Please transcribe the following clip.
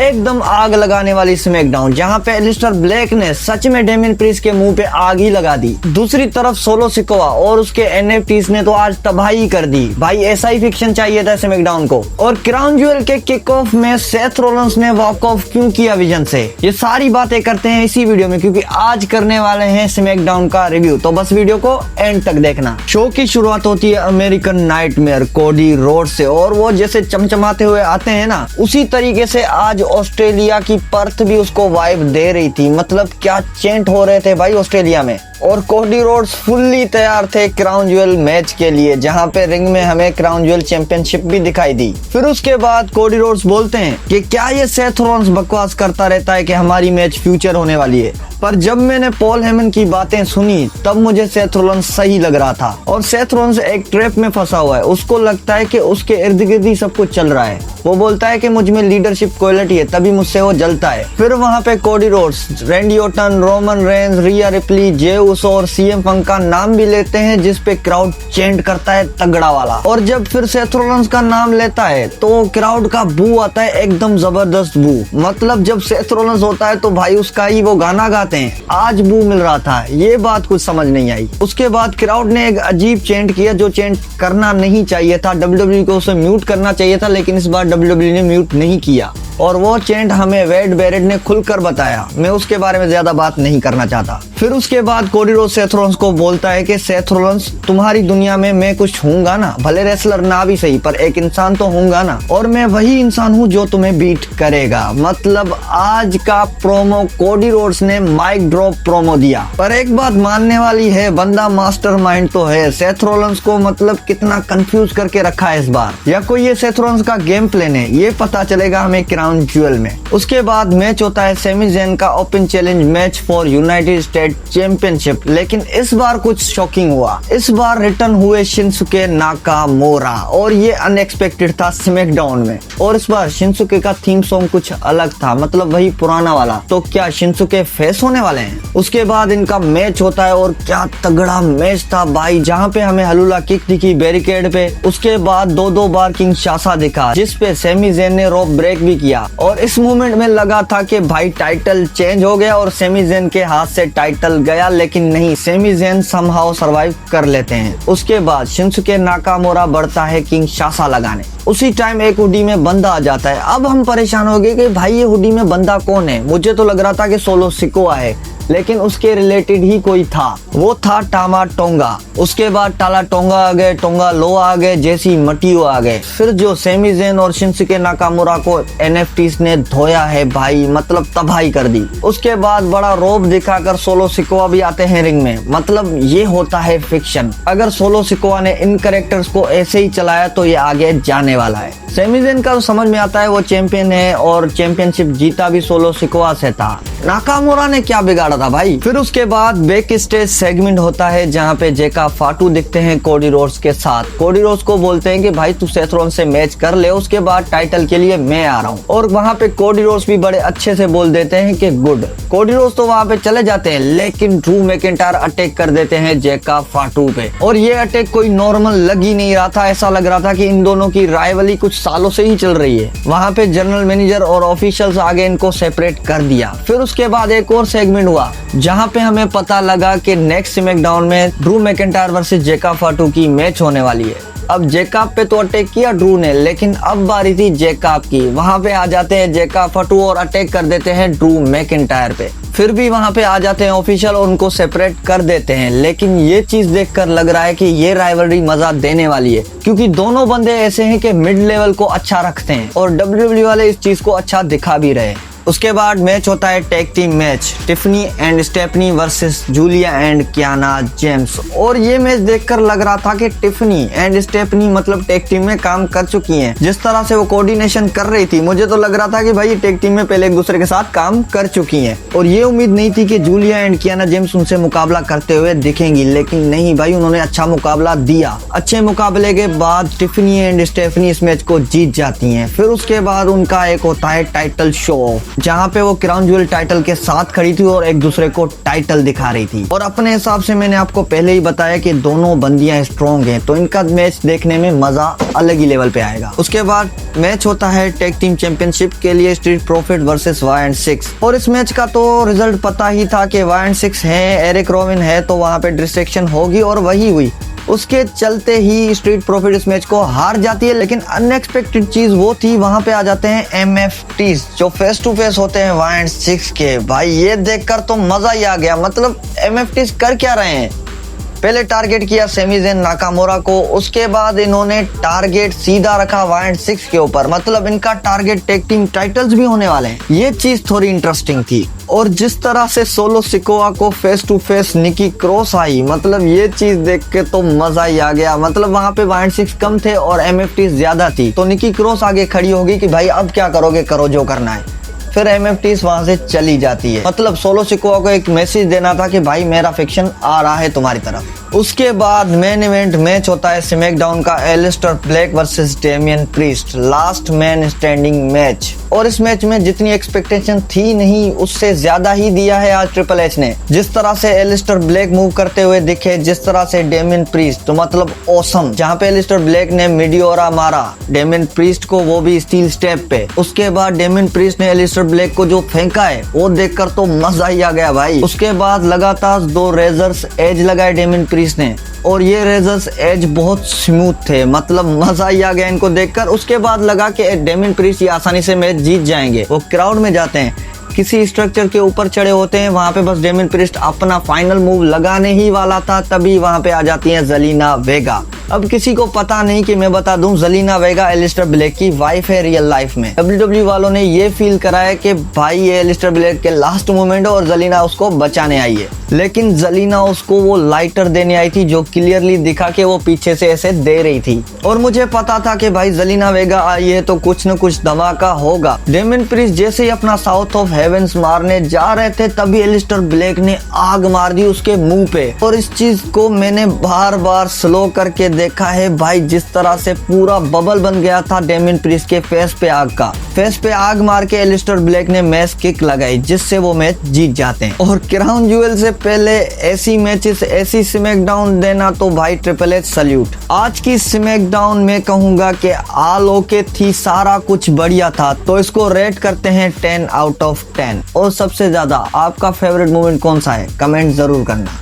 एकदम आग लगाने वाली स्मैकडाउन, जहां पे एलिस्टर ब्लैक ने सच में डेमियन प्रीस्ट के मुंह पे आग ही लगा दी। दूसरी तरफ सोलो सिकोआ और उसके एनएफटीज ने तो आज तबाही कर दी। भाई ऐसा ही फिक्शन चाहिए था स्मैकडाउन को। और क्राउन ज्वेल के किक ऑफ में सेथ रोलिंस ने वॉक ऑफ क्यों किया विजन से, ये सारी बातें करते हैं इसी वीडियो में, क्योंकि आज करने वाले हैं स्मैकडाउन का रिव्यू। तो बस वीडियो को एंड तक देखना। शो की शुरुआत होती है अमेरिकन नाइटमेयर कोडी रोड से, और वो जैसे चमचमाते हुए आते हैं ना, उसी तरीके से आज ऑस्ट्रेलिया की पर्थ भी उसको वाइब दे रही थी। मतलब क्या चेंट हो रहे थे भाई ऑस्ट्रेलिया में। और कोडी रोड्स फुल्ली तैयार थे क्राउन ज्वेल मैच के लिए, जहां पे रिंग में हमें क्राउन ज्वेल चैंपियनशिप भी दिखाई दी। फिर उसके बाद कोडी रोड्स बोलते हैं कि क्या ये सेथ रोलिंस बकवास करता रहता है कि हमारी मैच फ्यूचर होने वाली है। पर जब मैंने पॉल हेमन की बातें सुनी तब मुझे सेथ रोलिंस सही लग रहा था। और सेथ रोलिंस एक ट्रैप में फंसा हुआ है। उसको लगता है कि उसके इर्द गिर्द ही सब कुछ चल रहा है। वो बोलता है कि मुझ में लीडरशिप क्वालिटी है, तभी मुझसे वो जलता है। फिर वहाँ पे Cody Rhodes, Randy Orton, Roman Reigns, Rhea Ripley, Jey Uso और सीएम पंक का नाम भी लेते हैं, जिस पे क्राउड चेंट करता है तगड़ा वाला। और जब फिर सेथ रोलिंस का नाम लेता है तो क्राउड का बू आता है, एकदम जबरदस्त बू। मतलब जब सेथ रोलिंस होता है तो भाई उसका ही वो गाना गाते हैं। आज बू मिल रहा था, ये बात कुछ समझ नहीं आई। उसके बाद क्राउड ने एक अजीब चेंट किया जो चेंट करना नहीं चाहिए था। WWE को उसे म्यूट करना चाहिए था, लेकिन इस बार WWE ने म्यूट नहीं किया। और वो चेंट हमें वेड बैरेट ने खुलकर बताया। मैं उसके बारे में ज्यादा बात नहीं करना चाहता। फिर उसके बाद कोडी रोड्स सेथ रोलिंस को बोलता है कि सेथ रोलिंस, तुम्हारी दुनिया में मैं कुछ हूँगा ना, भले रेसलर ना भी सही, पर एक इंसान तो हूँगा ना, और मैं वही इंसान हूँ जो तुम्हें बीट करेगा। मतलब आज का प्रोमो कोडी रोड्स ने माइक ड्रॉप प्रोमो दिया। पर एक बात मानने वाली है, बंदा मास्टरमाइंड तो है। सेथ रोलिंस को मतलब कितना कंफ्यूज करके रखा है इस बार, या कोई ये सेथ रोलिंस का गेम प्लान है, ये पता चलेगा हमें क्राउन ज्वेल में। उसके बाद मैच होता है सेमी ज़ेन का open challenge match for United state championship. लेकिन इस बार कुछ शॉकिंग हुआ। इस बार रिटर्न हुए शिंसुके नाकामोरा, और ये अनएक्सपेक्टेड था स्मैकडाउन में। और इस बार शिंसुके का थीम सॉन्ग कुछ अलग था, मतलब वही पुराना वाला। तो क्या शिंसुके फेस होने वाले हैं? उसके बाद इनका मैच होता है, और क्या तगड़ा मैच था भाई, जहाँ पे हमें हलूला किक दिखी बैरिकेड पे। उसके बाद दो बार किंग शासा दिखा, जिसपे सेमी ज़ेन ने रोप ब्रेक भी किया। और इस मोमेंट में लगा था कि भाई टाइटल चेंज हो गया और सेमी ज़ेन के हाथ से टाइटल गया, लेकिन नहीं, सेमी ज़ेन समहाउ सरवाइव कर लेते हैं। उसके बाद शिंसुके नाकामोरा बढ़ता है किंग शासा लगाने। उसी टाइम एक हुडी में बंदा आ जाता है। अब हम परेशान हो गए कि भाई ये हुडी में बंदा कौन है। मुझे तो लग रहा था कि सोलो सिकोआ है, लेकिन उसके रिलेटेड ही कोई था। वो था टामा टोंगा। उसके बाद टाला टोंगा आ गए, टोंगा लो आ गए, जेसी मटियो आ गए। फिर जो सेमी ज़ेन और शिंसुके नाकामोरा को एनएफटीज ने धोया है भाई, मतलब तबाही कर दी। उसके बाद बड़ा रोप दिखाकर सोलो सिकोआ भी आते हैं रिंग में। मतलब ये होता है फिक्शन। अगर सोलो सिकोआ ने इन कैरेक्टर्स को ऐसे ही चलाया तो ये आगे जाने वाला है। सेमी ज़ेन का तो समझ में आता है, वो चैंपियन है और चैंपियनशिप जीता भी सोलो सिकोआ से था। नाकामोरा ने क्या बिगाड़ा था भाई। फिर उसके बाद बैक स्टेज सेगमेंट होता है, जहाँ पे जेका फाटू दिखते हैं कोडी रोड्स के साथ। कोडी रोड्स को बोलते हैं कि भाई तू सेथ रोलिंस से मैच कर ले, उसके बाद टाइटल के लिए मैं आ रहा हूँ। और वहाँ पे कोडी रोड्स भी बड़े अच्छे से बोल देते हैं कि गुड। कोडी रोड्स तो वहाँ पे चले जाते हैं, लेकिन ड्रू मैकिंटायर अटैक कर देते हैं जेका फाटू पे। और ये अटैक कोई नॉर्मल लग ही नहीं रहा था, ऐसा लग रहा था कि इन दोनों की राइवली कुछ सालों से ही चल रही है। वहाँ पे जनरल मैनेजर और ऑफिशियल्स आगे इनको सेपरेट कर दिया। फिर उसके बाद एक और सेगमेंट हुआ, जहाँ पे हमें पता लगा कि नेक्स्ट स्मैकडाउन में ड्रू मैकिंटायर वर्सेस जेका फाटू की मैच होने वाली है। अब जेकाब पे तो अटैक किया ड्रू ने, लेकिन अब बारी थी जेकाब की। वहाँ पे आ जाते हैं जेका फाटू और अटैक कर देते हैं ड्रू मैकिंटायर पे। फिर भी वहाँ पे आ जाते हैं ऑफिशियल और उनको सेपरेट कर देते हैं। लेकिन ये चीज देखकर लग रहा है कि ये राइवलरी मजा देने वाली है, क्योंकि दोनों बंदे ऐसे हैं कि मिड लेवल को अच्छा रखते हैं और WWE वाले इस चीज को अच्छा दिखा भी रहे हैं। उसके बाद मैच होता है tag team match, Tiffany and Stephanie versus Julia and Kiana James. और ये मैच देखकर लग रहा था कि टिफनी एंड स्टेफनी मतलब टैग टीम में काम कर चुकी हैं। जिस तरह से वो कोऑर्डिनेशन कर रही थी, मुझे तो लग रहा था कि भाई ये टैग टीम में पहले एक दूसरे के साथ काम कर चुकी हैं। और ये उम्मीद नहीं थी कि जूलिया एंड कियाना जेम्स उनसे मुकाबला करते हुए दिखेंगी, लेकिन नहीं भाई, उन्होंने अच्छा मुकाबला दिया। अच्छे मुकाबले के बाद टिफनी एंड स्टेफनी इस मैच को जीत जाती हैं। फिर उसके बाद उनका एक होता है टाइटल शो ऑफ। जहाँ पे वो क्राउन ज्वेल टाइटल के साथ खड़ी थी और एक दूसरे को टाइटल दिखा रही थी। और अपने हिसाब से मैंने आपको पहले ही बताया कि दोनों बंदियां स्ट्रॉन्ग हैं, तो इनका मैच देखने में मजा अलग ही लेवल पे आएगा। उसके बाद मैच होता है टैग टीम चैंपियनशिप के लिए स्ट्रीट प्रॉफिट वर्सेस Y&6। और इस मैच का तो रिजल्ट पता ही था कि Y&6 है, एरिक रोविन है, तो वहां पे डिस्ट्रैक्शन होगी और वही हुई। उसके चलते ही स्ट्रीट प्रॉफिट इस मैच को हार जाती है। लेकिन अनएक्सपेक्टेड चीज वो थी, वहां पे आ जाते हैं MFTs जो फेस टू फेस होते हैं Y&6 के। भाई ये देखकर तो मजा ही आ गया। मतलब MFTs कर क्या रहे हैं, पहले टारगेट किया सेमी ज़ेन नाकामुरा को, उसके बाद इन्होंने टारगेट सीधा रखा Y&6 के ऊपर। मतलब इनका टारगेट टैग टीम टाइटल्स भी होने वाले हैं। ये चीज थोड़ी इंटरेस्टिंग थी। और जिस तरह से सोलो सिकोआ को face to face Nikki Cross आई, मतलब ये चीज देख के तो मजा ही आ गया। मतलब वहां पे Y&6 कम थे और MFT ज्यादा थी, तो निकी क्रॉस आगे खड़ी होगी कि भाई अब क्या करोगे, करो जो करना है। फिर MFTs वहां से चली जाती है। मतलब सोलो सिकोआ को एक मैसेज देना था कि भाई मेरा फिक्शन आ रहा है तुम्हारी तरफ। उसके बाद मेन इवेंट मैच होता है स्मैकडाउन का Alistair Black versus Damian Priest, last man standing match. और इस मैच में जितनी एक्सपेक्टेशन थी नहीं, उससे ज्यादा ही दिया है आज ट्रिपल एच ने। जिस तरह से एलिस्टर ब्लैक मूव करते हुए दिखे, जिस तरह से डेमियन प्रीस्ट, तो मतलब ऑसम। जहाँ पे एलिस्टर ब्लैक ने मिडियोरा मारा डेमियन प्रीस्ट को, वो भी स्टील स्टेप पे। उसके बाद डेमियन प्रीस्ट ने एलिस्टर ब्लैक को जो फेंका है, वो देखकर तो मजा ही आ गया भाई। उसके बाद लगातार 2 रेजर्स एज लगाए डेमियन प्रीस्ट ने, और ये रेजर्स एज बहुत स्मूथ थे। मतलब मजा ही आ गया इनको देखकर। उसके बाद लगा कि डेमियन प्रीस्ट ये आसानी से मैच जीत जाएंगे। वो क्राउड में जाते हैं, किसी स्ट्रक्चर के ऊपर चढ़े होते हैं, वहां पे बस डेमियन प्रीस्ट अपना फाइनल मूव लगाने ही वाला था, तभी वहां पे आ जाती है ज़ेलिना वेगा। अब किसी को पता नहीं कि मैं बता दूं, ज़ेलिना वेगा एलिस्टर ब्लैक की वाइफ है रियल लाइफ में। WWE वालों ने ये फील कराया कि भाई ये एलिस्टर ब्लैक के लास्ट मोमेंट है और ज़ेलिना उसको बचाने आई है। लेकिन ज़ेलिना उसको वो लाइटर देने आई थी जो क्लियरली दिखा कि वो पीछे से ऐसे दे रही थी। और मुझे पता था कि भाई ज़ेलिना वेगा आई है तो कुछ न कुछ धमाका होगा। डेमियन प्रीस्ट जैसे ही अपना साउथ ऑफ हेवेंस मारने जा रहे थे, तभी एलिस्टर ब्लैक ने आग मार दी उसके मुंह पे। और इस चीज को मैंने बार बार स्लो करके देखा है भाई, जिस तरह से पूरा बबल बन गया था डेमियन प्रीस्ट के फेस पे आग का। फेस पे आग मार के एलिस्टर ब्लैक ने मैच किक लगाई, जिससे वो मैच जीत जाते हैं। और क्राउन ज्वेल से पहले ऐसी मैचेस, ऐसी स्मैकडाउन देना तो भाई ट्रिपल एच सल्यूट। आज की स्मैकडाउन में कहूंगा कि ऑल ओके थी, सारा कुछ बढ़िया था, तो इसको रेट करते हैं 10 आउट ऑफ 10। और सबसे ज्यादा आपका फेवरेट मोमेंट कौन सा है, कमेंट जरूर करना।